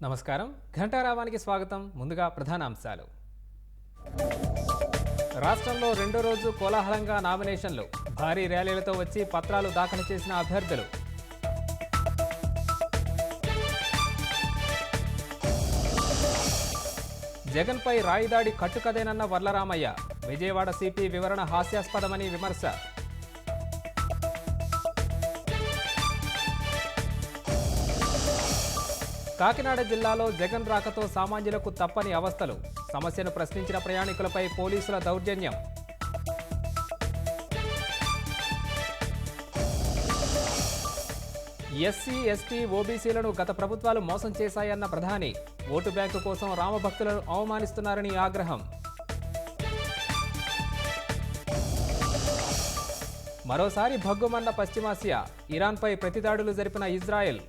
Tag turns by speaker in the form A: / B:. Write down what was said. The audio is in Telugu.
A: నమస్కారం. ఘంటారావానికి స్వాగతం. ముందుగా ప్రధాన అంశాలు. రాష్ట్రంలో రెండో రోజు కోలాహలంగా నామినేషన్లు. భారీ ర్యాలీలతో వచ్చి పత్రాలు దాఖలు చేసిన అభ్యర్థులు. జగన్పై రాయిదాడి కట్టుకదేనన్న వర్లరామయ్య. విజయవాడ సిపి వివరణ హాస్యాస్పదమని విమర్శ. కాకినాడ జిల్లాలో జగన్ రాకతో సామాన్యులకు తప్పని అవస్థలు. సమస్యను ప్రశ్నించిన ప్రయాణికులపై పోలీసుల దౌర్జన్యం. ఎస్సీ, ఎస్టీ, ఓబీసీలను గత ప్రభుత్వాలు మోసం చేశాయన్న ప్రధాని. ఓటు బ్యాంకు కోసం రామభక్తులను అవమానిస్తున్నారని ఆగ్రహం. మరోసారి భగ్గుమన్న పశ్చిమాసియా. ఇరాన్పై ప్రతిదాడులు జరిపిన ఇజ్రాయెల్.